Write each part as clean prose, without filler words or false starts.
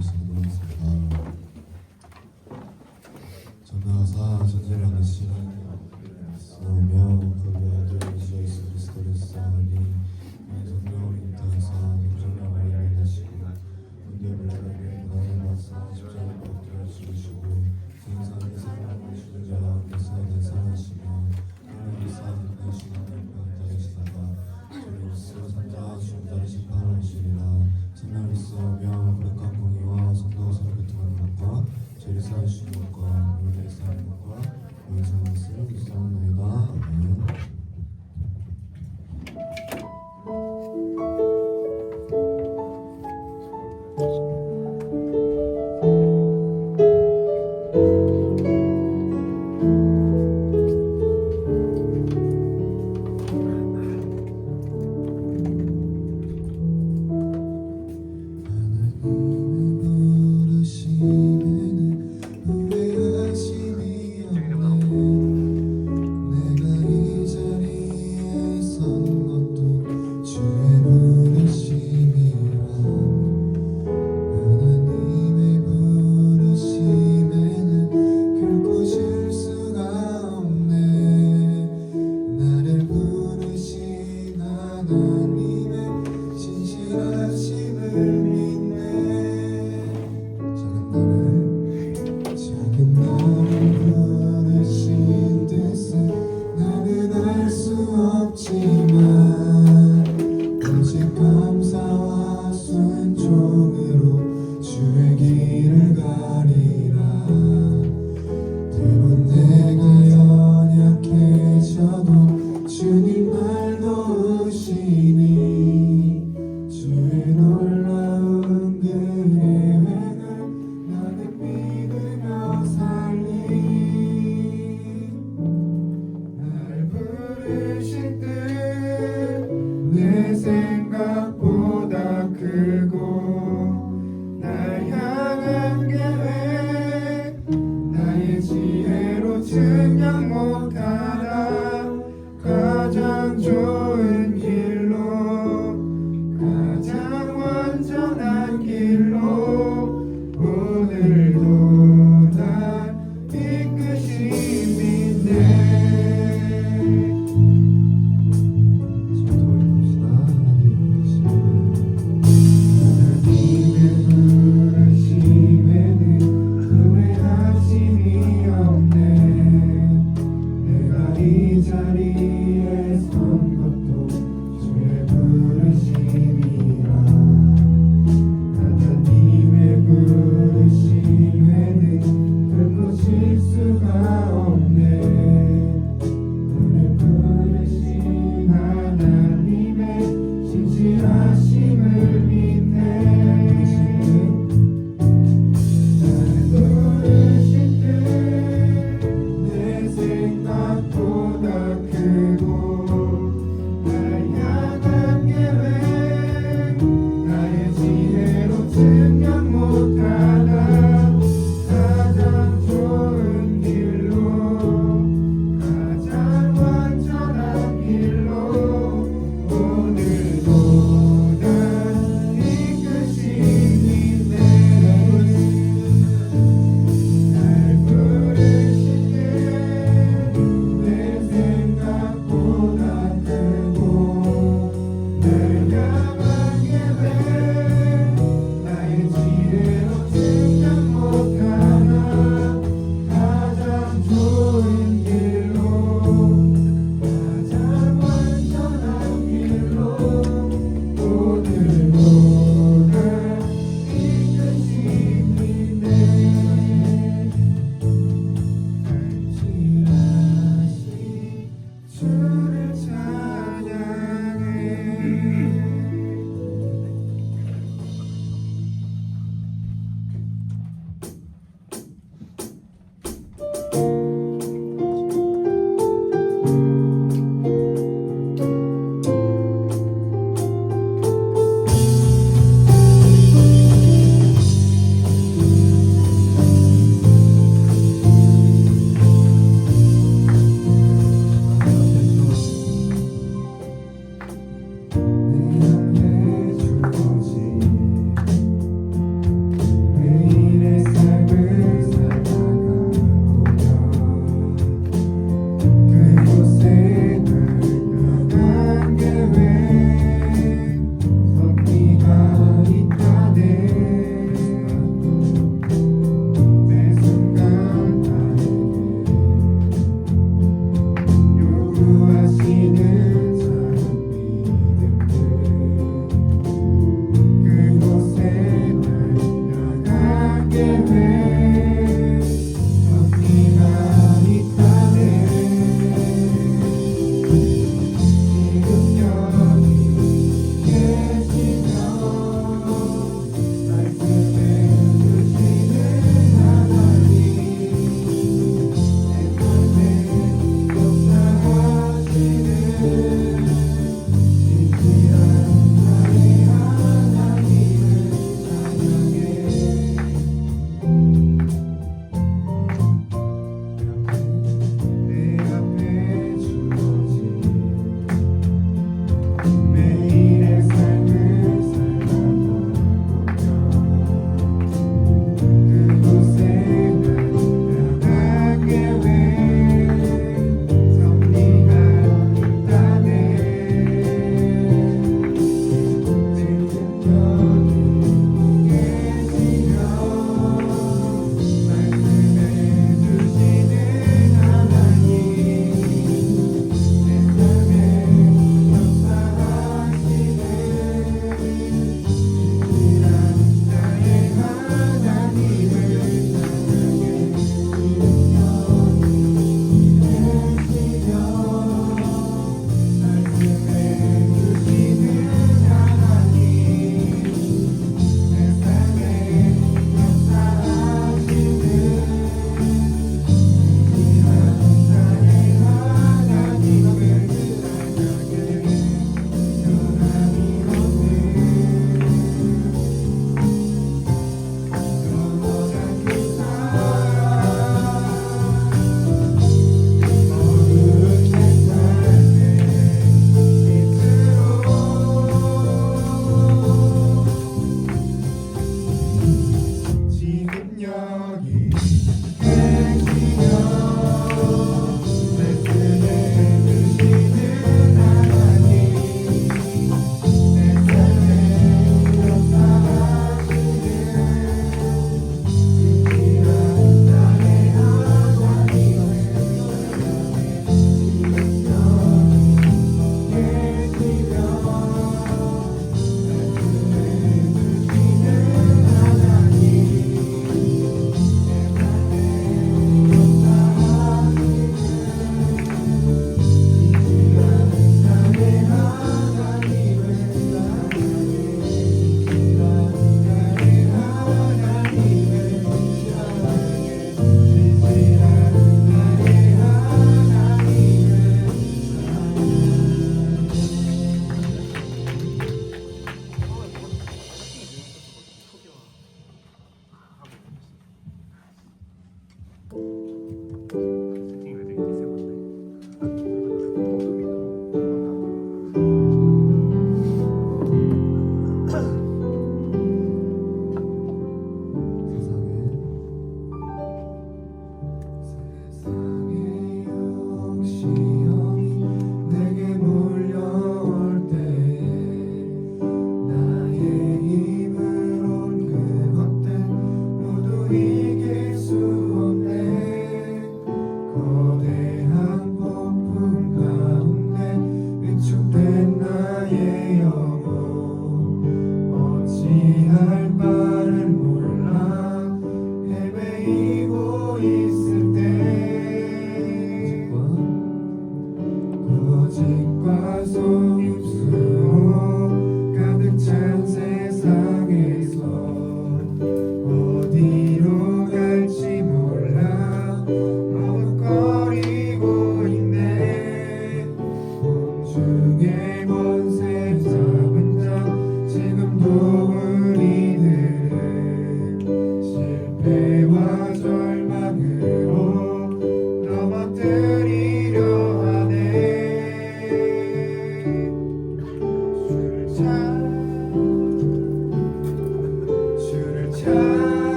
모시겠습니다. 전능하사 전제라는 시간이 있으며 그의 아들 예수 그리스도를 쌓으니 성령을 인도하사 동정령을 인하시고 문제불량에게 나를 맞사 십자가에 엎드려 죽으시고 생사의 사랑을 주는 자 가운데서 대사하시며 하나님이 쌓은 그 시간을 변화하시다가 주로서 산자와 죽은 심판하시리라. 생명을 쓰며 거룩한 공의와 성도와 서로 교통하는 것과 죄를 사하시는 것과 물을 사하는 것과 영생을 것을 기도하옵나이다. 아멘.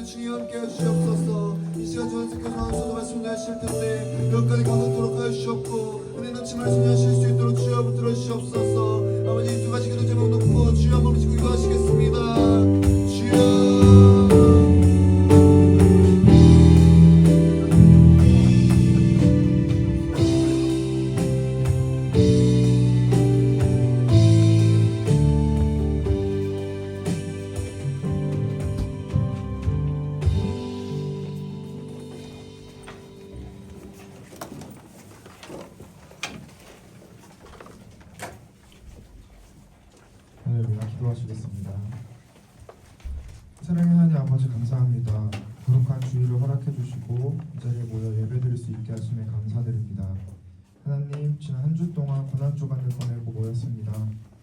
말씀을 중에 함께 해주시옵소서. 이 시간 전승께서 하나님께서 말씀을 하실 텐데 여기까지 감사토록 하시옵고 은혜 넘치 말씀을 하실 수 있도록 주여 붙들어 주시옵소서. 아버지 두 가지 기도 제목 놓고 주여 한번 부르시고 기도하시겠습니다. 주여 할렐루야. 기도하시겠습니다. 사랑의 하나님 아버지 감사합니다. 거룩한 주일을 허락해 주시고 이 자리에 모여 예배드릴 수 있게 하심에 감사드립니다. 하나님, 지난 한 주 동안 고난 주간을 보내고 모였습니다.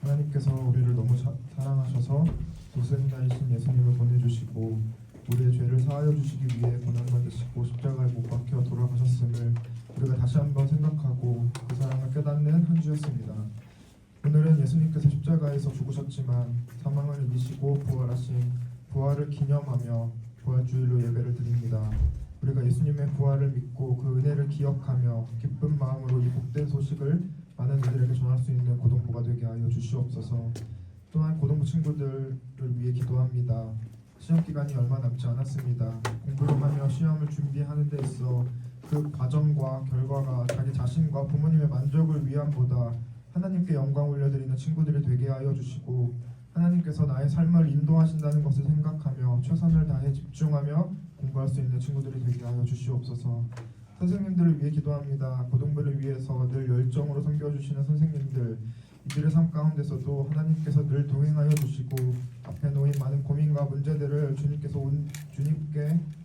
하나님께서 우리를 너무 사랑하셔서 독생자이신 예수님을 보내주시고 우리의 죄를 사하여 주시기 위해 고난 받으시고 십자가에 못 박혀 돌아가셨음을 우리가 다시 한번 생각하고 그 사랑을 깨닫는 한 주였습니다. 오늘은 예수님께서 십자가에서 죽으셨지만 사망을 이기시고 부활하신 부활을 기념하며 부활주일로 예배를 드립니다. 우리가 예수님의 부활을 믿고 그 은혜를 기억하며 기쁜 마음으로 이 복된 소식을 많은 이들에게 전할 수 있는 고동부가 되게 하여 주시옵소서. 또한 고동부 친구들을 위해 기도합니다. 시험 기간이 얼마 남지 않았습니다. 공부를 하며 시험을 준비하는 데 있어 그 과정과 결과가 자기 자신과 부모님의 만족을 위함보다 하나님께 영광 올려드리는 친구들이 되게 하여 주시고 하나님께서 나의 삶을 인도하신다는 것을 생각하며 최선을 다해 집중하며 공부할 수 있는 친구들이 되게 하여 주시옵소서. 선생님들을 위해 기도합니다. 고등부를 위해서 늘 열정으로 섬겨주시는 선생님들, 이들의 삶 가운데서도 하나님께서 늘 동행하여 주시고 앞에 놓인 많은 고민과 문제들을 주님께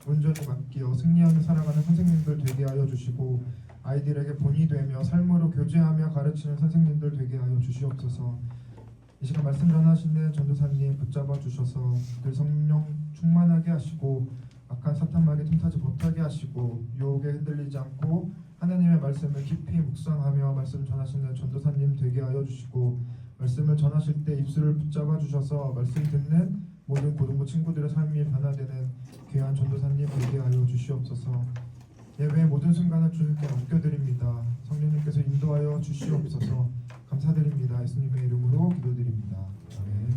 온전히 맡기어 승리하며 살아가는 선생님들 되게 하여 주시고 아이들에게 본이 되며 삶으로 교제하며 가르치는 선생님들 되게 하여 주시옵소서. 이 시간 말씀 전하시는 전도사님 붙잡아 주셔서 늘 성령 충만하게 하시고 악한 사탄 마귀 틈타지 못하게 하시고 유혹에 흔들리지 않고 하나님의 말씀을 깊이 묵상하며 말씀 전하시는 전도사님 되게 하여 주시고 말씀을 전하실 때 입술을 붙잡아 주셔서 말씀 듣는 모든 고등부 친구들의 삶이 변화되는 귀한 전도사님 되게 하여 주시옵소서. 예배의 모든 순간을 주님께 맡겨드립니다. 성령님께서 인도하여 주시옵소서. 감사드립니다. 예수님의 이름으로 기도드립니다. 아멘.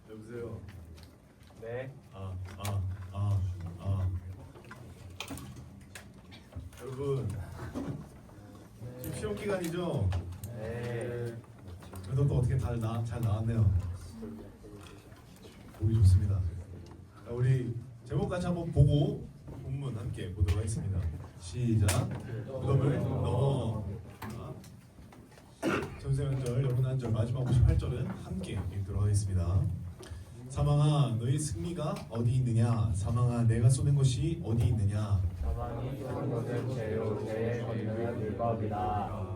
여보세요. 네. 여러분 지금 시험 기간이죠? 네. 그래도 또 어떻게 잘 나왔네요. 보기 좋습니다. 자, 우리 제목 같이 한번 보고 본문 함께 보도록 하겠습니다. 시작. 무덤을 넘어. 전세 한 절, 여러분 한 절, 마지막 58절은 함께 읽도록 하겠습니다. 사망아, 너희 승리가 어디 있느냐? 사망아, 내가 쏟은 것이 어디 있느냐? 사망이 쏟은 것은 죄요, 죄의 권능은 율법이다.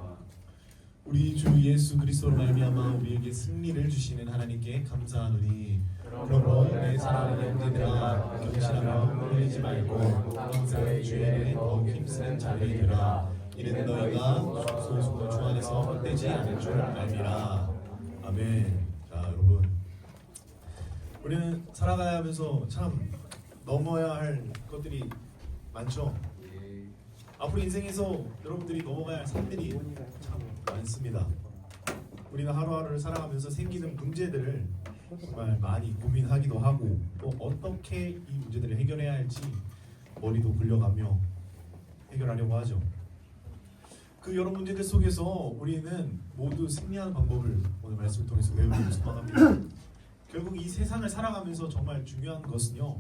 우리 주 예수 그리스도로 말미암아 우리에게 승리를 주시는 하나님께 감사하노니 그러므로 내 사랑하는 형제들아 경실하며 흔들리지 말고 항상 주의 더욱 힘쓰는 자들이 되라. 이는 너희가 소수도 주 안에서 헛되지 않을 줄 알미라. 아멘. 자, 여러분, 우리는 살아가야 하면서 참 넘어야 할 것들이 많죠. 앞으로 인생에서 여러분들이 넘어가야 할 산들이 참 많습니다. 우리는 하루하루를 살아가면서 생기는 문제들을 정말 많이 고민하기도 하고 또 어떻게 이 문제들을 해결해야 할지 머리도 굴려가며 해결하려고 하죠. 그 여러 문제들 속에서 우리는 모두 승리하는 방법을 오늘 말씀을 통해서 배우고 소망합니다. 결국 이 세상을 살아가면서 정말 중요한 것은요,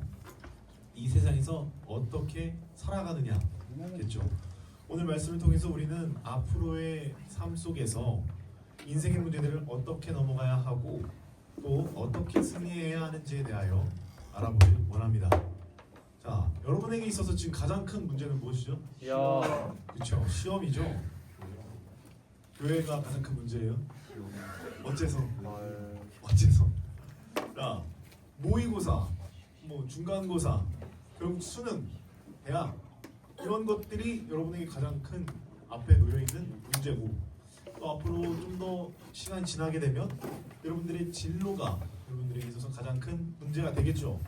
이 세상에서 어떻게 살아가느냐겠죠. 오늘 말씀을 통해서 우리는 앞으로의 삶 속에서 인생의 문제들을 어떻게 넘어가야 하고 또 어떻게 승리해야 하는지에 대하여 알아보길 원합니다. 자, 여러분에게 있어서 지금 가장 큰 문제는 무엇이죠? 시험. 그렇죠, 시험이죠. 교회가 가장 큰 문제예요. 어째서? 자, 모의고사 뭐 중간고사, 결국 수능, 대학 이런 것들이 여러분에게 가장 큰 앞에 놓여 있는 문제고 또 앞으로 좀 더 시간이 지나게 되면 여러분들의 진로가 여러분들에게 있어서 가장 큰 문제가 되겠죠.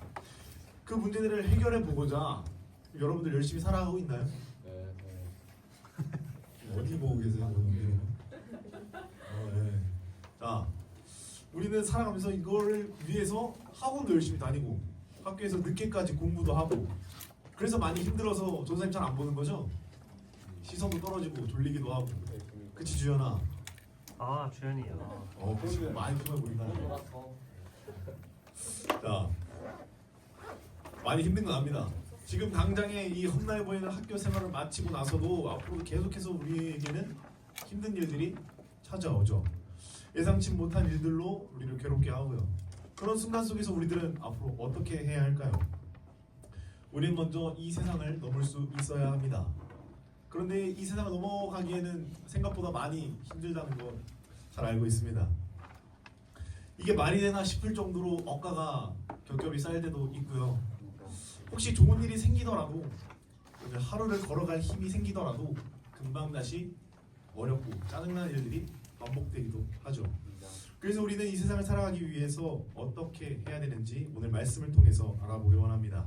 그 문제들을 해결해 보고자 여러분들 열심히 살아가고 있나요? 네. 어디 보고 계세요, 여러분들? 네. 자, 우리는 살아가면서 이거를 위해서 학원도 열심히 다니고 학교에서 늦게까지 공부도 하고 그래서 많이 힘들어서 전사님 잘 안 보는 거죠? 시선도 떨어지고 졸리기도 하고 그치 주연아? 아 주연이요. 그치 많이 피곤해 보인다. 자, 많이 힘든 건 압니다. 지금 당장에 이 험난해 보이는 학교 생활을 마치고 나서도 앞으로 계속해서 우리에게는 힘든 일들이 찾아오죠. 예상치 못한 일들로 우리를 괴롭게 하고요. 그런 순간 속에서 우리들은 앞으로 어떻게 해야 할까요? 우리는 먼저 이 세상을 넘을 수 있어야 합니다. 그런데 이 세상을 넘어가기에는 생각보다 많이 힘들다는 거 잘 알고 있습니다. 이게 말이 되나 싶을 정도로 억가가 겹겹이 쌓일 때도 있고요. 혹시 좋은 일이 생기더라도 오늘 하루를 걸어갈 힘이 생기더라도 금방 다시 어렵고 짜증나는 일들이 반복되기도 하죠. 그래서 우리는 이 세상을 살아가기 위해서 어떻게 해야 되는지 오늘 말씀을 통해서 알아보기 원합니다.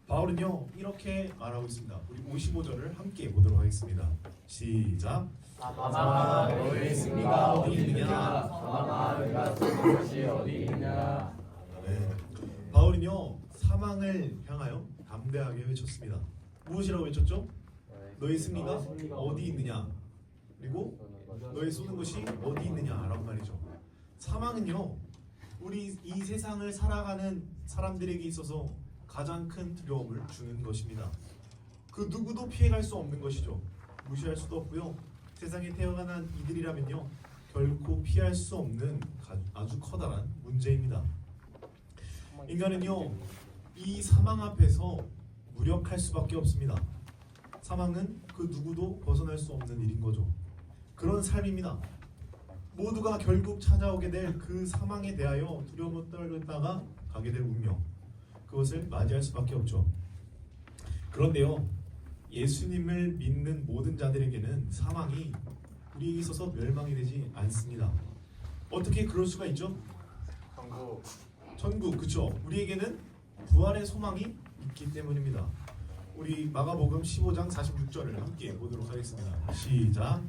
바울은요 이렇게 말하고 있습니다. 우리 55절을 함께 보도록 하겠습니다. 시작. 사망아 너희 승리가 어디 있느냐? 사망아 네가 쏠 곳이 어디 있느냐? 네. 바울은요 사망을 향하여 담대하게 외쳤습니다. 무엇이라고 외쳤죠? 너희 승리가 어디 있느냐? 그리고 너희 쏘는 것이 어디 있느냐라고 말이죠. 사망은요 우리 이 세상을 살아가는 사람들에게 있어서 가장 큰 두려움을 주는 것입니다. 그 누구도 피해갈 수 없는 것이죠. 무시할 수도 없고요. 세상에 태어난 이들이라면요 결코 피할 수 없는 아주 커다란 문제입니다. 인간은요 이 사망 앞에서 무력할 수밖에 없습니다. 사망은 그 누구도 벗어날 수 없는 일인 거죠. 그런 삶입니다. 모두가 결국 찾아오게 될 그 사망에 대하여 두려움을 떨다가 가게 될 운명, 그것을 맞이할 수밖에 없죠. 그런데요 예수님을 믿는 모든 자들에게는 사망이 우리에게 있어서 멸망이 되지 않습니다. 어떻게 그럴 수가 있죠? 천국, 그쵸? 우리에게는 부활의 소망이 있기 때문입니다. 우리 마가복음 15장 46절을 함께 보도록 하겠습니다. 시작.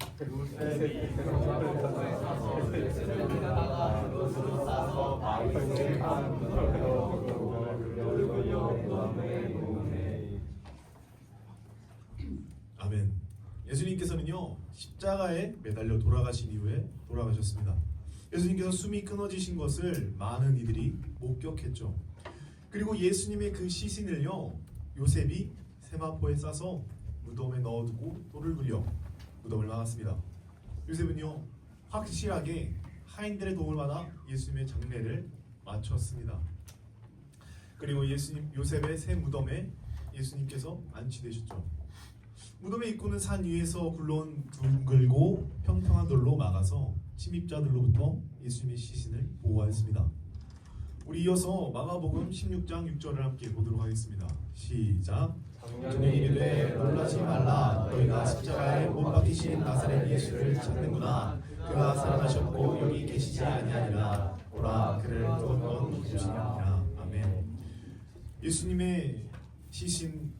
아멘. 예수님께서는요 십자가에 매달려 돌아가신 이후에 돌아가셨습니다. 예수님께서 숨이 끊어지신 것을 많은 이들이 목격했죠. 그리고 예수님의 그 시신을요 요셉이 세마포에 싸서 무덤에 넣어두고 돌을 굴려 무덤을 막았습니다. 요셉은요 확실하게 하인들의 도움을 받아 예수님의 장례를 마쳤습니다. 그리고 요셉의 새 무덤에 예수님께서 안치되셨죠. 무덤의 입구는 산 위에서 굴러온 둥글고 평평한 돌로 막아서 침입자들로부터 예수님의 시신을 보호하였습니다. 우리 이어서 마가복음 16장 6절을 함께 보도록 하겠습니다. 시작. 정년이 이르되 놀라지 말라. 너희가 십자가에 못 박히신 나사렛 예수를 찾는구나. 그가 살아나셨고 여기 계시지 아니하니라. 오라 그를 또 누구시느냐. 아멘. 예수님의 시신을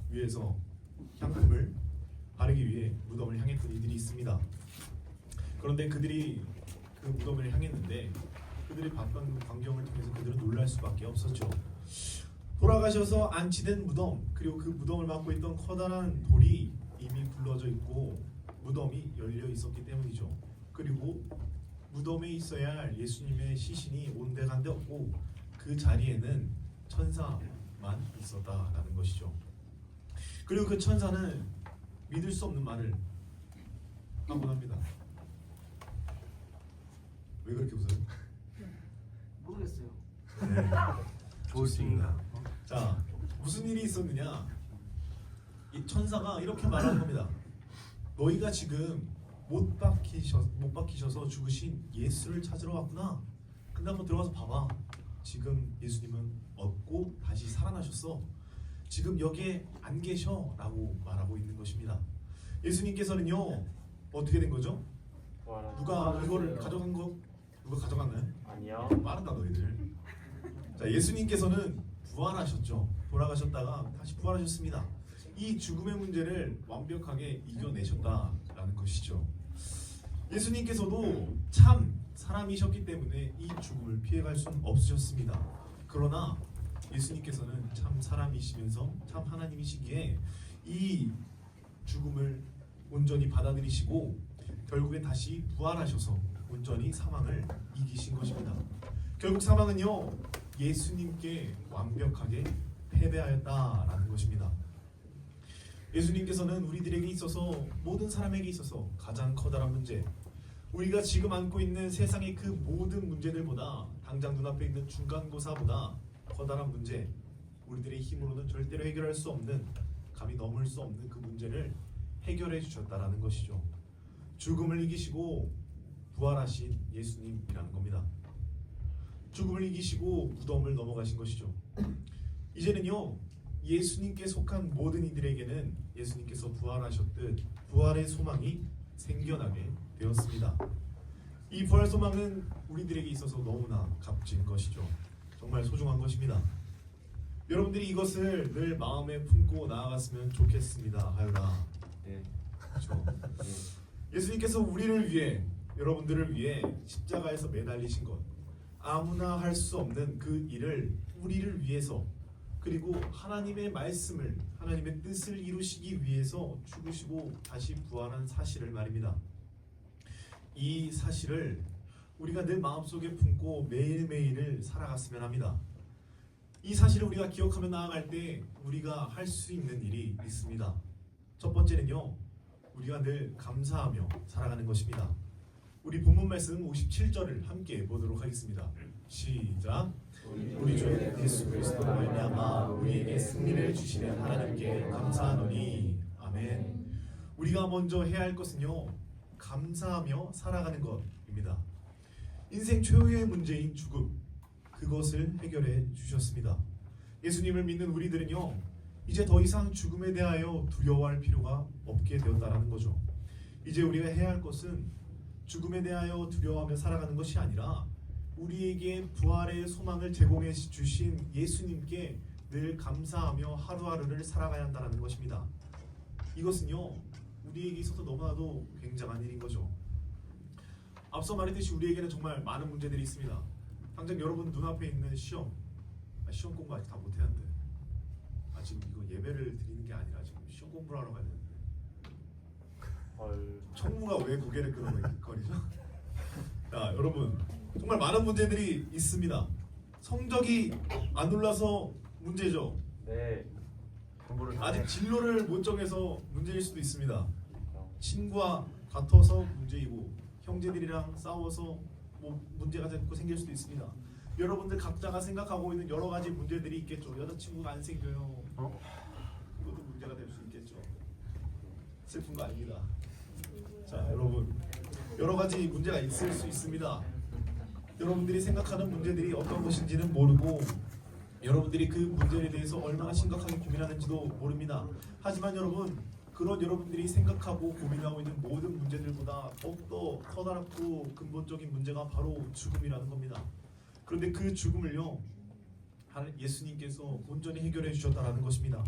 위해서 향품을 바르기 위해 무덤을 향했던 이들이 있습니다. 그런데 그들이 그 무덤을 향했는데 그들이 봤던 광경을 통해서 그들은 놀랄 수밖에 없었죠. 돌아가셔서 안치된 무덤, 그리고 그 무덤을 막고 있던 커다란 돌이 이미 굴러져 있고 무덤이 열려 있었기 때문이죠. 그리고 무덤에 있어야 할 예수님의 시신이 온데간데 없고 그 자리에는 천사만 있었다라는 것이죠. 그리고 그 천사는 믿을 수 없는 말을 하곤 합니다. 왜 그렇게 웃어요? 모르겠어요. 네, 좋습니다. 자, 무슨 일이 있었느냐? 이 천사가 이렇게 말하는 겁니다. 너희가 지금 못 박히셔서 죽으신 예수를 찾으러 왔구나. 근데 한번 들어가서 봐봐. 지금 예수님은 얻고 다시 살아나셨어. 지금 여기에 안 계셔 라고 말하고 있는 것입니다. 예수님께서는요 어떻게 된 거죠? 누가 이거를 가져간 거? 누가 가져갔나요? 아니요. 빠르다 너희들. 자, 예수님께서는 부활하셨죠. 돌아가셨다가 다시 부활하셨습니다. 이 죽음의 문제를 완벽하게 이겨내셨다라는 것이죠. 예수님께서도 참 사람이셨기 때문에 이 죽음을 피해갈 수는 없으셨습니다. 그러나 예수님께서는 참 사람이시면서 참 하나님이시기에 이 죽음을 온전히 받아들이시고 결국에 다시 부활하셔서 온전히 사망을 이기신 것입니다. 결국 사망은요 예수님께 완벽하게 패배하였다라는 것입니다. 예수님께서는 우리들에게 있어서 모든 사람에게 있어서 가장 커다란 문제, 우리가 지금 안고 있는 세상의 그 모든 문제들보다 당장 눈앞에 있는 중간고사보다 커다란 문제, 우리들의 힘으로는 절대로 해결할 수 없는, 감히 넘을 수 없는 그 문제를 해결해 주셨다라는 것이죠. 죽음을 이기시고 부활하신 예수님이라는 겁니다. 죽음을 이기시고 무덤을 넘어가신 것이죠. 이제는요 예수님께 속한 모든 이들에게는 예수님께서 부활하셨듯 부활의 소망이 생겨나게 되었습니다. 이 부활 소망은 우리들에게 있어서 너무나 값진 것이죠. 정말 소중한 것입니다. 여러분들이 이것을 늘 마음에 품고 나아갔으면 좋겠습니다. 하여라. 네. 그렇죠. 예수님께서 우리를 위해, 여러분들을 위해 십자가에서 매달리신 것, 아무나 할 수 없는 그 일을 우리를 위해서, 그리고 하나님의 말씀을, 하나님의 뜻을 이루시기 위해서 죽으시고 다시 부활한 사실을 말입니다. 이 사실을 우리가 늘 마음속에 품고 매일매일을 살아갔으면 합니다. 이 사실을 우리가 기억하며 나아갈 때 우리가 할 수 있는 일이 있습니다. 첫 번째는요, 우리가 늘 감사하며 살아가는 것입니다. 우리 본문 말씀 57절을 함께 보도록 하겠습니다. 시작. 우리 주 예수 그리스도로 말미암아 우리에게 승리를 주시는 하나님께 감사하노니. 아멘. 우리가 먼저 해야 할 것은요, 감사하며 살아가는 것입니다. 인생 최후의 문제인 죽음, 그것을 해결해 주셨습니다. 예수님을 믿는 우리들은요 이제 더 이상 죽음에 대하여 두려워할 필요가 없게 되었다라는 거죠. 이제 우리가 해야 할 것은 죽음에 대하여 두려워하며 살아가는 것이 아니라 우리에게 부활의 소망을 제공해 주신 예수님께 늘 감사하며 하루하루를 살아가야 한다는 것입니다. 이것은요 우리에게 있어서 너무나도 굉장한 일인 거죠. 앞서 말했듯이 우리에게는 정말 많은 문제들이 있습니다. 당장 여러분 눈앞에 있는 시험 공부 아직 다 못했는데, 지금 이거 예배를 드리는 게 아니라 지금 시험 공부를 하러 가야 되는데 청무가 왜 고개를 끄덕거리죠? 자, 여러분 정말 많은 문제들이 있습니다. 성적이 안 올라서 문제죠. 네. 공부를 아직 진로를 못 정해서 문제일 수도 있습니다. 친구와 다퉈서 문제이고 형제들이랑 싸워서 뭐 문제가 자꾸 생길 수도 있습니다. 여러분들 각자가 생각하고 있는 여러 가지 문제들이 있겠죠. 여자친구가 안 생겨요. 그것도 문제가 될 수 있겠죠. 슬픈 거 아닙니다. 자, 여러분 여러 가지 문제가 있을 수 있습니다. 여러분들이 생각하는 문제들이 어떤 것인지는 모르고 여러분들이 그 문제에 대해서 얼마나 심각하게 고민하는지도 모릅니다. 하지만 여러분, 그런 여러분들이 생각하고 고민하고 있는 모든 문제들보다 더욱더 커다랗고 근본적인 문제가 바로 죽음이라는 겁니다. 그런데 그 죽음을요 예수님께서 온전히 해결해 주셨다는 것입니다.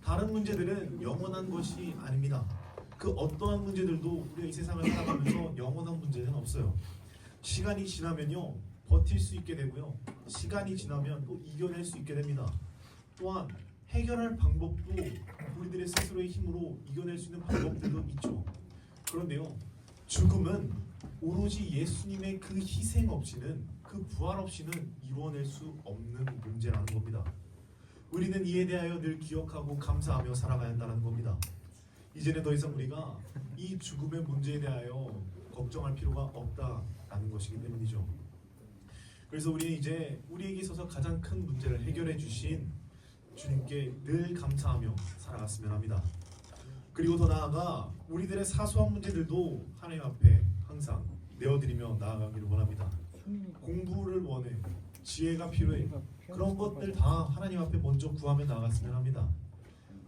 다른 문제들은 영원한 것이 아닙니다. 그 어떠한 문제들도 우리가 이 세상을 살아가면서 영원한 문제는 없어요. 시간이 지나면요 버틸 수 있게 되고요, 시간이 지나면 또 이겨낼 수 있게 됩니다. 또한 해결할 방법도 우리들의 스스로의 힘으로 이겨낼 수 있는 방법들도 있죠. 그런데요, 죽음은 오로지 예수님의 그 희생 없이는, 그 부활 없이는 이루어낼 수 없는 문제라는 겁니다. 우리는 이에 대하여 늘 기억하고 감사하며 살아가야 한다는 겁니다. 이제는 더 이상 우리가 이 죽음의 문제에 대하여 걱정할 필요가 없다라는 것이기 때문이죠. 그래서 우리는 이제 우리에게 있어서 가장 큰 문제를 해결해 주신 주님께 늘 감사하며 살아갔으면 합니다. 그리고 더 나아가 우리들의 사소한 문제들도 하나님 앞에 항상 내어드리며 나아가기를 원합니다. 공부를 원해. 지혜가 필요해. 그런 것들 다 하나님 앞에 먼저 구하며 나갔으면 합니다.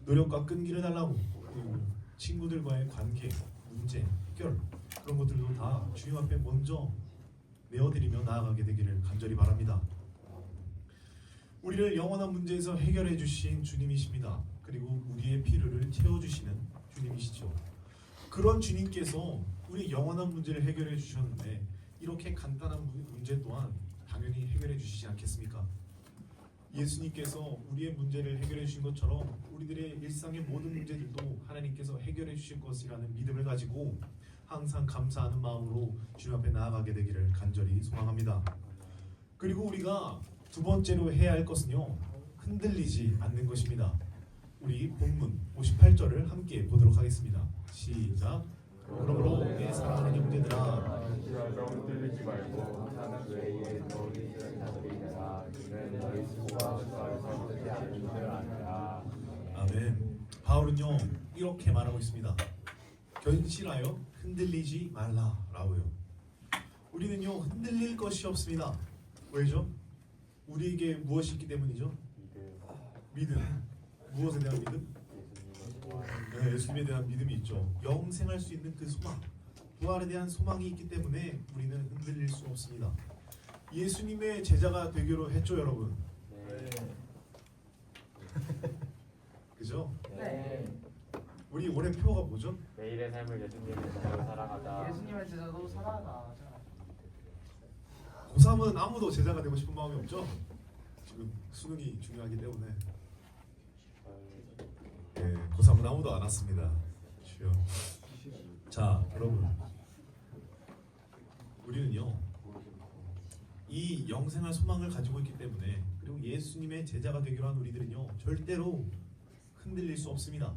노력과 끈기를 달라고. 그리고 친구들과의 관계, 문제, 해결 그런 것들도 다 주님 앞에 먼저 내어드리며 나아가게 되기를 간절히 바랍니다. 우리를 영원한 문제에서 해결해 주신 주님이십니다. 그리고 우리의 필요를 채워주시는 주님이시죠. 그런 주님께서 우리 영원한 문제를 해결해 주셨는데 이렇게 간단한 문제 또한 당연히 해결해 주시지 않겠습니까? 예수님께서 우리의 문제를 해결해 주신 것처럼 우리들의 일상의 모든 문제들도 하나님께서 해결해 주실 것이라는 믿음을 가지고 항상 감사하는 마음으로 주님 앞에 나아가게 되기를 간절히 소망합니다. 그리고 우리가 두 번째로 해야 할 것은요, 흔들리지 않는 것입니다. 우리 본문 58절을 함께 보도록 하겠습니다. 시작. 그러므로 내 사랑하는 형제들아, 흔들리지 말고 하나님 외에 너희 자들이 되라. 이는 너희 스스로가 수고하여서 그렇게 하는 줄 아니라. 아멘. 바울은요 이렇게 말하고 있습니다. 견실하여 흔들리지 말라라고요. 우리는요 흔들릴 것이 없습니다. 왜죠? 우리에게 무엇이 있기 때문이죠? 믿음. 무엇에 대한 믿음? 네, 예수님에 대한 믿음이 있죠. 영생할 수 있는 그 소망, 부활에 대한 소망이 있기 때문에 우리는 흔들릴 수 없습니다. 예수님의 제자가 되기로 했죠, 여러분. 네. 그죠? 네. 우리 올해 표가 뭐죠? 매일의 삶을 예수님의 제자로 살아가자. 예수님의 제자도 살아가. 고3은 아무도 제자가 되고 싶은 마음이 없죠? 지금 수능이 중요하기 때문에. 네, 고3은 아무도 안 왔습니다. 주여. 자, 여러분, 우리는요 이 영생할 소망을 가지고 있기 때문에, 그리고 예수님의 제자가 되기로 한 우리들은요 절대로 흔들릴 수 없습니다.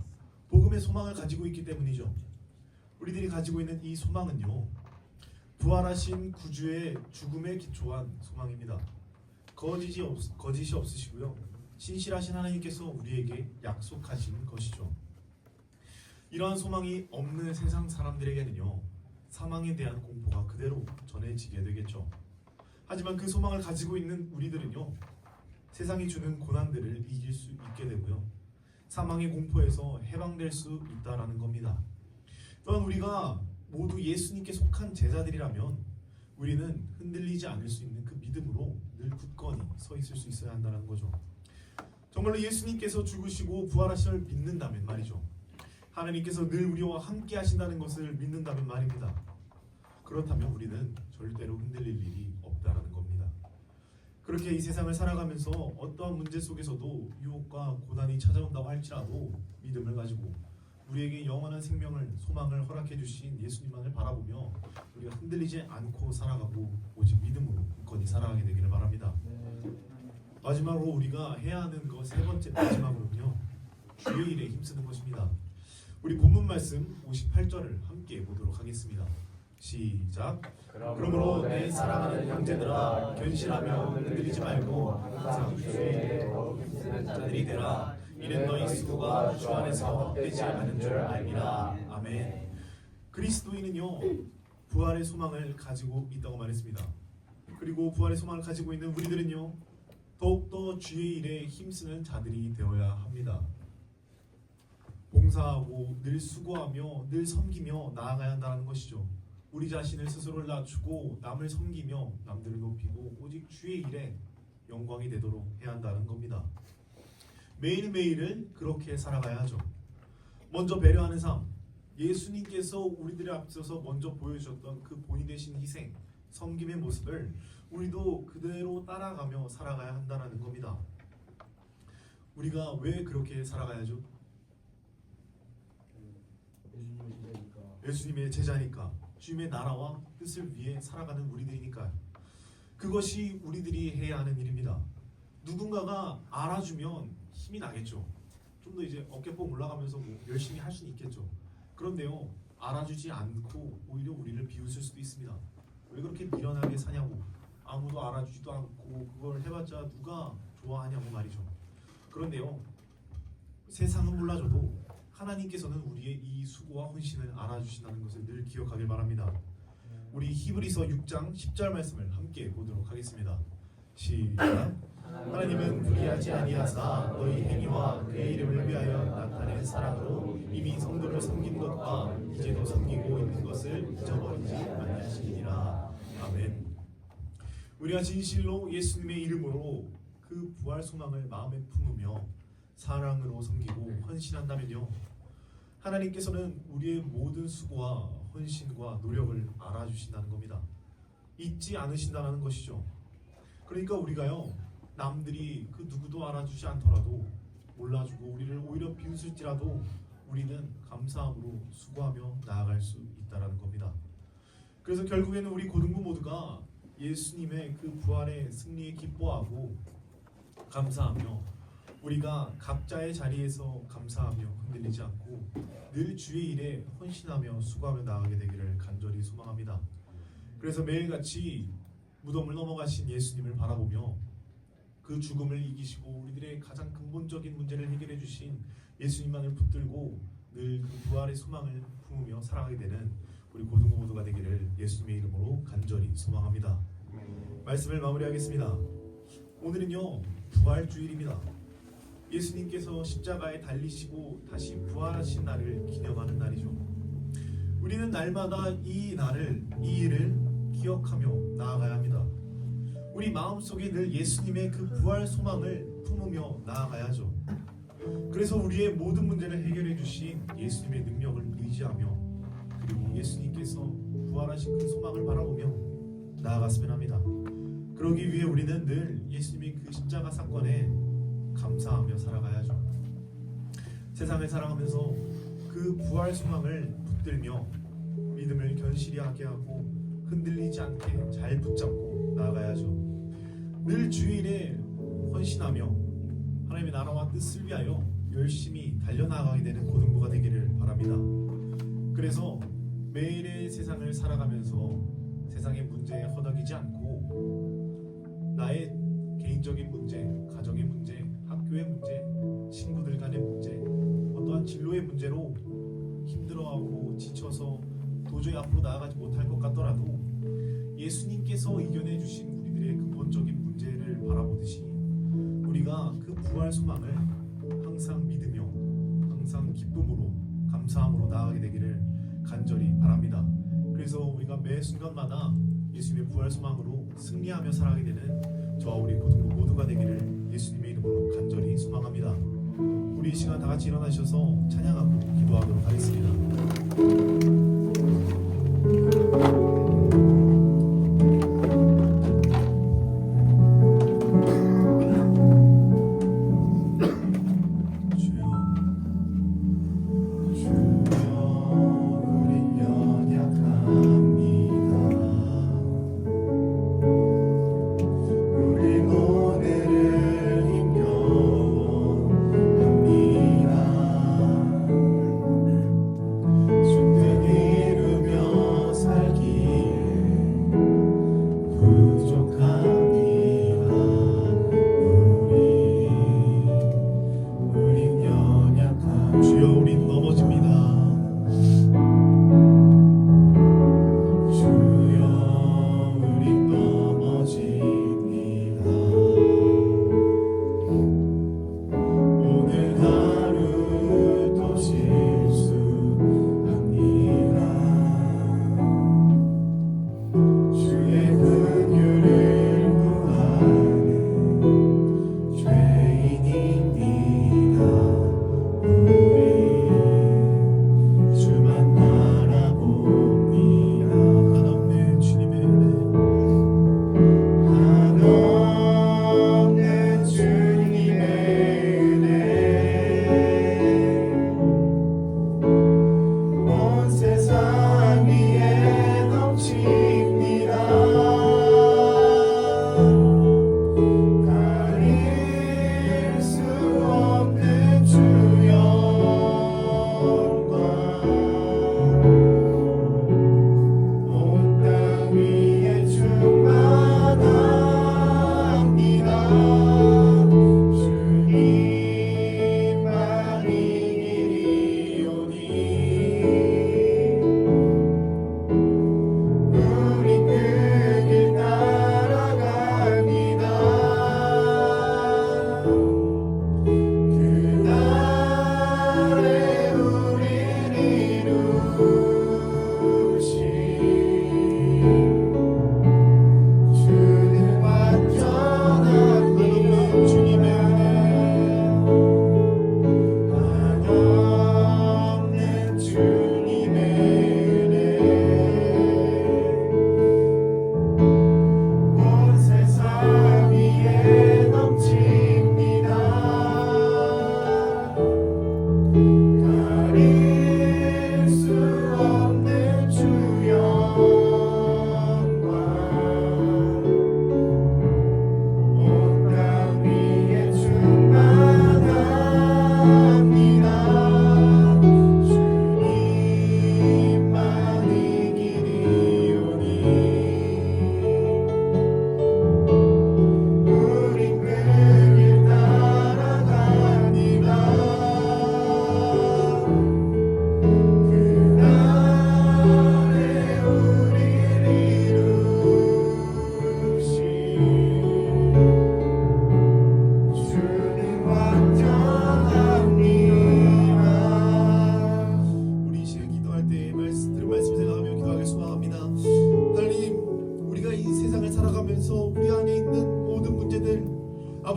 복음의 소망을 가지고 있기 때문이죠. 우리들이 가지고 있는 이 소망은요, 부활하신 구주의 죽음에 기초한 소망입니다. 거짓이 없으시고요, 신실하신 하나님께서 우리에게 약속하신 것이죠. 이러한 소망이 없는 세상 사람들에게는요, 사망에 대한 공포가 그대로 전해지게 되겠죠. 하지만 그 소망을 가지고 있는 우리들은요, 세상이 주는 고난들을 이길 수 있게 되고요, 사망의 공포에서 해방될 수 있다라는 겁니다. 또한 우리가 모두 예수님께 속한 제자들이라면 우리는 흔들리지 않을 수 있는 그 믿음으로 늘 굳건히 서 있을 수 있어야 한다는 거죠. 정말로 예수님께서 죽으시고 부활하심을 믿는다면 말이죠, 하나님께서 늘 우리와 함께 하신다는 것을 믿는다면 말입니다. 그렇다면 우리는 절대로 흔들릴 일이 없다라는 겁니다. 그렇게 이 세상을 살아가면서 어떠한 문제 속에서도 유혹과 고난이 찾아온다고 할지라도 믿음을 가지고 우리에게 영원한 생명을, 소망을 허락해 주신 예수님만을 바라보며 우리가 흔들리지 않고 살아가고 오직 믿음으로 굳건히 살아가게 되기를 바랍니다. 마지막으로 우리가 해야 하는 것 세 번째, 마지막으로는요, 주의 일에 힘쓰는 것입니다. 우리 본문 말씀 58절을 함께 보도록 하겠습니다. 시작. 그러므로 내 사랑하는 형제들아, 견실하며 흔들리지 말고 항상 주의 일에 더욱 힘쓰는 자들이 되라. 이는 너희 수고가 주 안에서 헛되지 않은 줄 알미라. 아멘. 그리스도인은요 부활의 소망을 가지고 있다고 말했습니다. 그리고 부활의 소망을 가지고 있는 우리들은요 더욱더 주의 일에 힘쓰는 자들이 되어야 합니다. 봉사하고 늘 수고하며 늘 섬기며 나아가야 한다는 것이죠. 우리 자신을 스스로를 낮추고 남을 섬기며 남들을 높이고 오직 주의 일에 영광이 되도록 해야 한다는 겁니다. 매일매일을 그렇게 살아가야 하죠. 먼저 배려하는 삶, 예수님께서 우리들의 앞서서 먼저 보여주셨던 그 본이 되신 희생, 섬김의 모습을 우리도 그대로 따라가며 살아가야 한다는 겁니다. 우리가 왜 그렇게 살아가야죠? 예수님의 제자니까, 주님의 나라와 뜻을 위해 살아가는 우리들이니까요. 그것이 우리들이 해야 하는 일입니다. 누군가가 알아주면 힘이 나겠죠. 좀 더 이제 어깨뽕 올라가면서 뭐 열심히 할 수는 있겠죠. 그런데요, 알아주지 않고 오히려 우리를 비웃을 수도 있습니다. 왜 그렇게 미련하게 사냐고, 아무도 알아주지도 않고 그걸 해봤자 누가 좋아하냐고 말이죠. 그런데요, 세상은 몰라줘도 하나님께서는 우리의 이 수고와 헌신을 알아주신다는 것을 늘 기억하길 바랍니다. 우리 히브리서 6장 10절 말씀을 함께 보도록 하겠습니다. 시작. 하나님은 불의하지 아니하사 너희 행위와 그의 이름을 위하여 나타낸 사랑으로 이미 성도를 섬긴 것과 이제도 섬기고 있는 것을 잊어버리지 아니하시니라. 아멘. 우리가 진실로 예수님의 이름으로 그 부활 소망을 마음에 품으며 사랑으로 섬기고 헌신한다면요, 하나님께서는 우리의 모든 수고와 헌신과 노력을 알아주신다는 겁니다. 잊지 않으신다는 것이죠. 그러니까 우리가요, 남들이 그 누구도 알아주지 않더라도 몰라주고 우리를 오히려 비웃을지라도 우리는 감사함으로 수고하며 나아갈 수 있다는 겁니다. 그래서 결국에는 우리 고등부 모두가 예수님의 그 부활의 승리에 기뻐하고 감사하며 우리가 각자의 자리에서 감사하며 흔들리지 않고 늘 주의 일에 헌신하며 수고하며 나아가게 되기를 간절히 소망합니다. 그래서 매일같이 무덤을 넘어가신 예수님을 바라보며 그 죽음을 이기시고 우리들의 가장 근본적인 문제를 해결해 주신 예수님만을 붙들고 늘 그 부활의 소망을 품으며 살아가게 되는 우리 고등부 모두가 되기를 예수님의 이름으로 간절히 소망합니다. 말씀을 마무리하겠습니다. 오늘은요, 부활주일입니다. 예수님께서 십자가에 달리시고 다시 부활하신 날을 기념하는 날이죠. 우리는 날마다 이 일을 기억하며 나아가야 합니다. 우리 마음속에 늘 예수님의 그 부활 소망을 품으며 나아가야죠. 그래서 우리의 모든 문제를 해결해 주신 예수님의 능력을 의지하며 그리고 예수님께서 부활하신 그 소망을 바라보며 나아갔으면 합니다. 그러기 위해 우리는 늘 예수님의 그 십자가 사건에 감사하며 살아가야죠. 세상을 살아가면서 그 부활 소망을 붙들며 믿음을 견실히 하게 하고 흔들리지 않게 잘 붙잡고 나아가야죠. 늘 주일에 헌신하며 하나님의 나라와 뜻을 위하여 열심히 달려나가게 되는 고등부가 되기를 바랍니다. 그래서 매일의 세상을 살아가면서 세상의 문제에 허덕이지 않고 나의 개인적인 문제, 가정의 문제, 학교의 문제, 친구들 간의 문제, 어떠한 진로의 문제로 힘들어하고 지쳐서 도저히 앞으로 나아가지 못할 것 같더라도 예수님께서 이겨내 주신 우리들의 근본적인 문제를 바라보듯이 우리가 그 부활 소망을 항상 믿으며 항상 기쁨으로 감사함으로 나아가게 되기를 간절히 바랍니다. 그래서 우리가 매 순간마다 예수님의 부활 소망으로 승리하며 살아가게 되는 저와 우리 고등부 모두가 되기를 예수님의 이름으로 간절히 소망합니다. 우리 이 시간 다 같이 일어나셔서 찬양하고 기도하도록 하겠습니다. 주께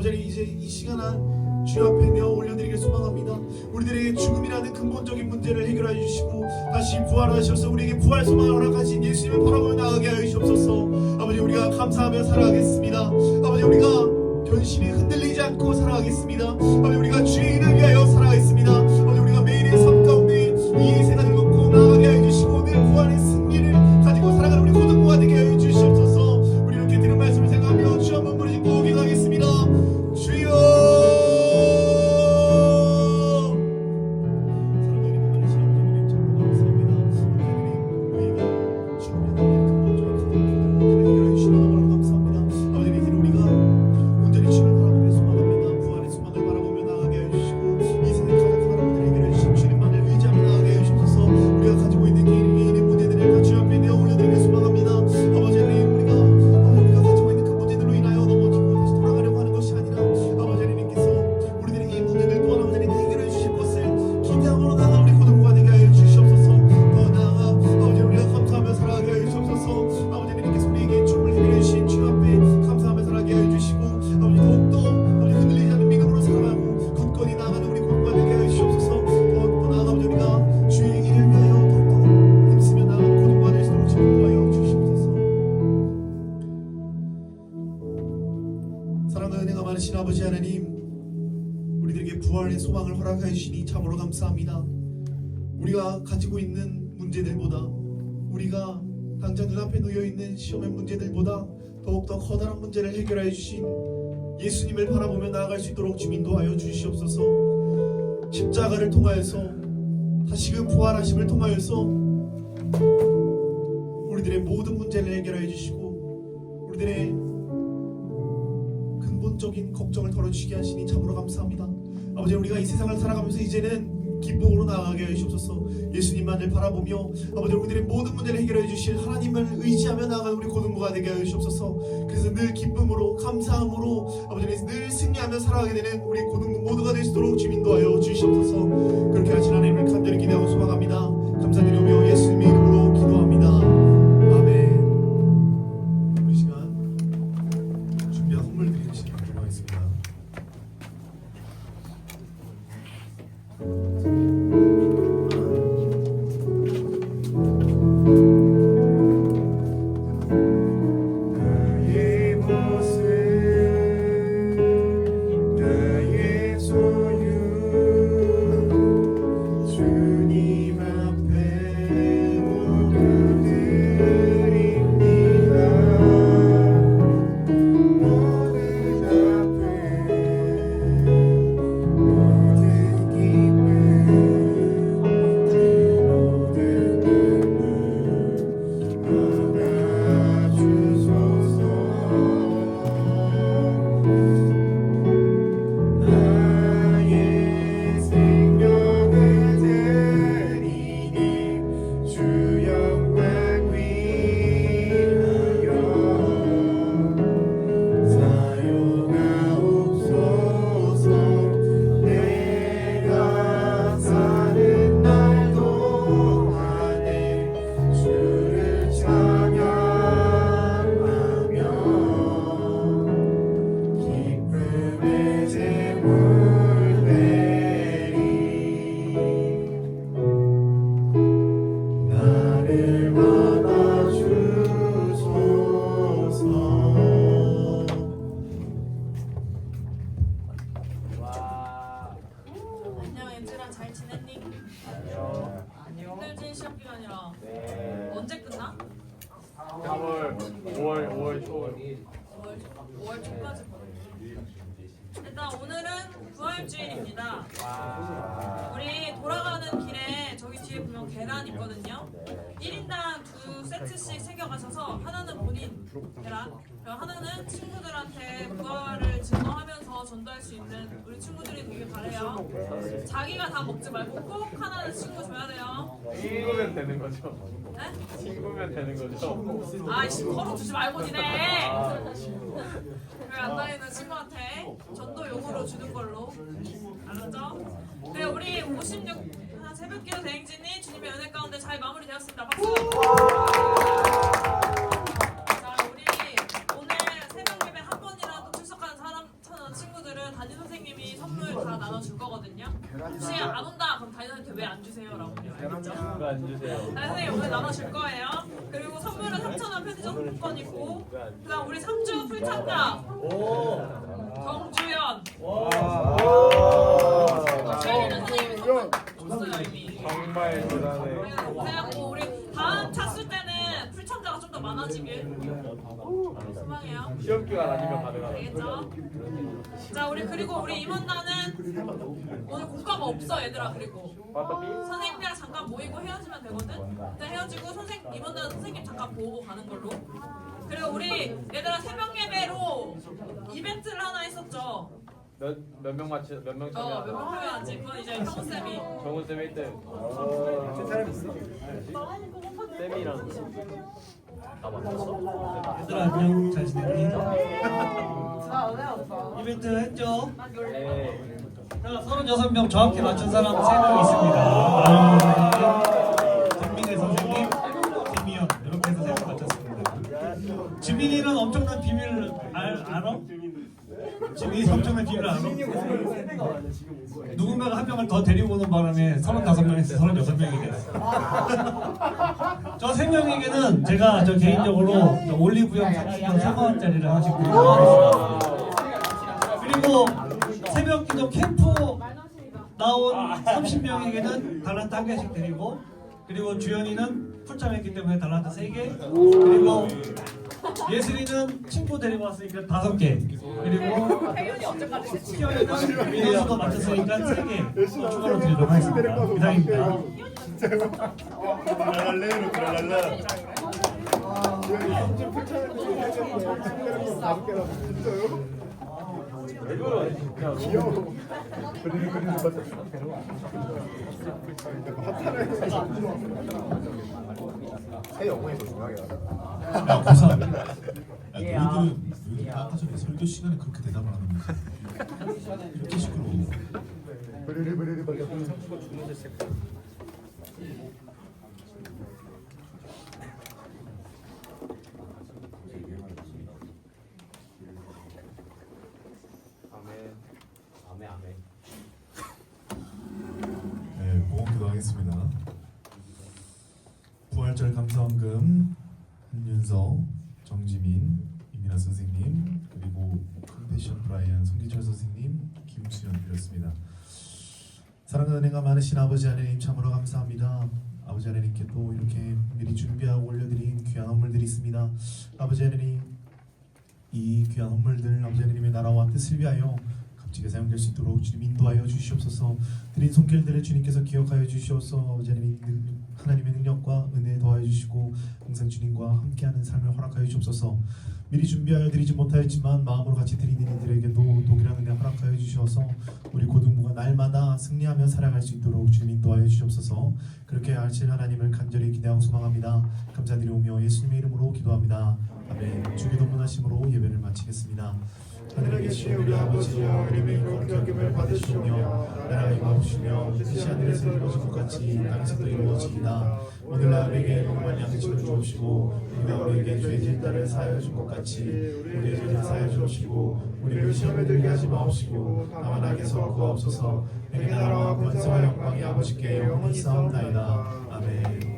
아버지 하나님 이제 이 시간은 주 앞에 내어 올려드리길 소망합니다. 우리들에게 죽음이라는 근본적인 문제를 해결해 주시고 다시 부활하셔서 우리에게 부활 소망을 허락하신 예수님을 바라보며 나가게 하여 주옵소서. 아버지 우리가 감사하며 살아가겠습니다. 아버지 우리가 변심이 흔들리지 않고 살아가겠습니다. 아버지 우리가 주의 일을 위하여 살아가겠습니다. 아버지 우리가 매일의 삶 가운데 이 세상을 놓고 나가게 하여 주시고 늘 부활의 승리를 가지고 살아가는 우리 고등부가 되게 하여 주시옵소서. 우리 이렇게 들은 말씀을 생각하며 주 한번 부르짖고 기도하겠습니다. 주여 아버지 하나님, 우리들에게 부활의 소망을 허락하여 주시니 참으로 감사합니다. 우리가 가지고 있는 문제들보다, 우리가 당장 눈앞에 놓여있는 시험의 문제들보다 더욱더 커다란 문제를 해결하여 주신 예수님을 바라보며 나아갈 수 있도록 주님 인도하여 주시옵소서. 십자가를 통하여서 다시금 부활하심을 통하여서 우리들의 모든 문제를 해결하여 주시고 우리들의 근본적인 걱정을 덜어주시게 하시니 참으로 감사합니다. 아버지 우리가 이 세상을 살아가면서 이제는 기쁨으로 나아가게 하여 주옵소서. 예수님만을 바라보며 아버지 우리들의 모든 문제를 해결해 주실 하나님을 의지하며 나아가는 우리 고등부가 되게 하여 주옵소서. 그래서 늘 기쁨으로 감사함으로 아버지 늘 승리하며 살아가게 되는 우리 고등부 모두가 될 수 있도록 주님 인도하여 주시옵소서. 그렇게 하신 하나님을 간절히 기대하고 소망합니다. 감사드리며 예수님의 이름으로 기도합니다. 아멘. 우리 시간 준비한 선물 드리시기 바라겠습니다. 나의 모습 나의 소유 주님 앞에 모두 드립니다. 모든 앞에 모든 기쁨 그 모든 눈물 받아주소서. 나의 생명을 드리니 주 영광 위하여 사용하옵소서. 내가 사는 날 동안에 주를 찬양하며 기쁨의 제물 내리 나를 받아주소서. 와. 안녕 엔지라 잘 지냈니? 안녕. 힘들지 시험 기간이라. 네. 언제 끝나? 5월 초 5월 초까지. 일단 오늘은 부활주일입니다. 와. 우리 돌아가는 길에 저기 뒤에 보면 계란 있거든요. 1인당 2세트씩 챙겨가셔서 하나는 본인 계란, 그리고 하나는 친구들한테 부활을 증거하면서 전달할 수 있는 우리 친구들이 되길 바래요. 자기가 다 먹지 말고 꼭 하나는 친구 줘야 돼요. 친구면 되는 거죠. 네? 친구면 되는 거죠. 아이씨 서로 주지 말고 니네. 왜안 다니는 친구한테 전도용으로 주는 걸로. 알았죠? 네, 우리 56 새벽기도 대행진이 주님의 은혜 가운데 잘 마무리되었습니다. 박수! 자, 우리 오늘 새벽 예배 한 번이라도 출석하는 친구들 안 주세요? 선생님 오늘 나눠줄 거예요. 그리고 선물은 3,000원 편의점 상품권 있고, 그다음 우리 3주 풀참가 정주연. 주연이는 선생님이 선물 줬어요 이미. 정말 대단해. 고생하고 우리 다음 차수 때는 풀참가가 좀 더 많아지길 소망해요. 시험 기간 아니면 가능하다. 알겠죠? 자 우리 그리고 우리 임원단은 오늘 국가가 없어 얘들아. 그리고 빠따삐? 선생님이랑 잠깐 모이고 헤어지면 되거든. 그때 헤어지고 임원단 선생님 잠깐 보고 가는 걸로. 그리고 우리 얘들아 새벽 예배로 이벤트를 하나 했었죠. 몇 명 맞지? 몇 명 참여? 몇명 참여하지? 그건 이제 형우 쌤이. 정훈 쌤 1등. 사람 있어? 쌤이랑 나 맞췄어. 얘들아 안녕 잘 지냈니? 이벤트 했죠? 네. 자 36명 정확히 맞춘 사람 3명 있습니다. 김민혜 선생님, 김미연 이렇게 해서 3명 맞췄습니다. 지민이는 엄청난 비밀을 알아? 지민이 엄청난 비밀을 알아? 누군가가 한 명을 더 데리고 오는 바람에 35명에서 36명이 됐어. 저 3명에게는 제가 저 개인적으로 저 올리브영 30명 3만원짜리를 하나씩 드리고 그리고 새벽기도 캠프 나온 30명에게는 달란트 1개씩 드리고 그리고 주연이는 풀참했기 때문에 달란트 3개 그리고 예슬이는 친구 데리고 왔으니까 5개 그리고 희연이는 민호수도 맞췄으니까 3개 추가로 드리도록 하겠습니다. 이상입니다. 새 영혼이 더 중요하게 하자. 야 고사. 야 너희들은 왜 아까 전에 설교 시간에 그렇게 대답을 하는 거지? 이렇게 시끄러워. 네, 보험기도 하겠습니다. 부활절 감사원금 한윤서, 정지민, 이민아 선생님 그리고 컴패션 브라이언 송기철 선생님, 김수현 드렸습니다. 사랑과 은혜가 많으신 아버지 하나님 참으로 감사합니다. 아버지 하나님께 또 이렇게 미리 준비하고 올려드린 귀한 선물들이 있습니다. 아버지 하나님 이 귀한 선물들 아버지 하나님의 나라와 뜻을 위하여 값지게 사용될 수 있도록 주님 인도하여 주시옵소서. 드린 손길들을 주님께서 기억하여 주시옵소서. 아버지 하나님의 능력과 은혜 더하여 주시고 항상 주님과 함께하는 삶을 허락하여 주옵소서. 미리 준비하여 드리지 못하였지만 마음으로 같이 드리는 이들에게도 독일한 은혜 허락하여 주셔서 우리 고등부가 날마다 승리하며 살아갈 수 있도록 주님 인도하여 주시옵소서. 그렇게 하실 하나님을 간절히 기대하고 소망합니다. 감사드리오며 예수님의 이름으로 기도합니다. 아멘. 주기도문하심으로 예배를 마치겠습니다. 하늘에 계신 우리 아버지여 이름이 거룩히 여김을 받으시오며 나라가 임하옵시며 뜻이 하늘에서 이루어진 것 같이 땅에서도 이루어지이다. 오늘 나에게 영원한 양식을 주옵시고 우리가 우리에게 죄진 자를 사하여 준 것 같이 우리의 죄를 사하여 주옵시고 우리를 시험에 들게 하지 마옵시고 다만 악에서 구하옵소서. 내게 나라와 권세와 영광이 아버지께 영원히 있사옵나이다. 아멘.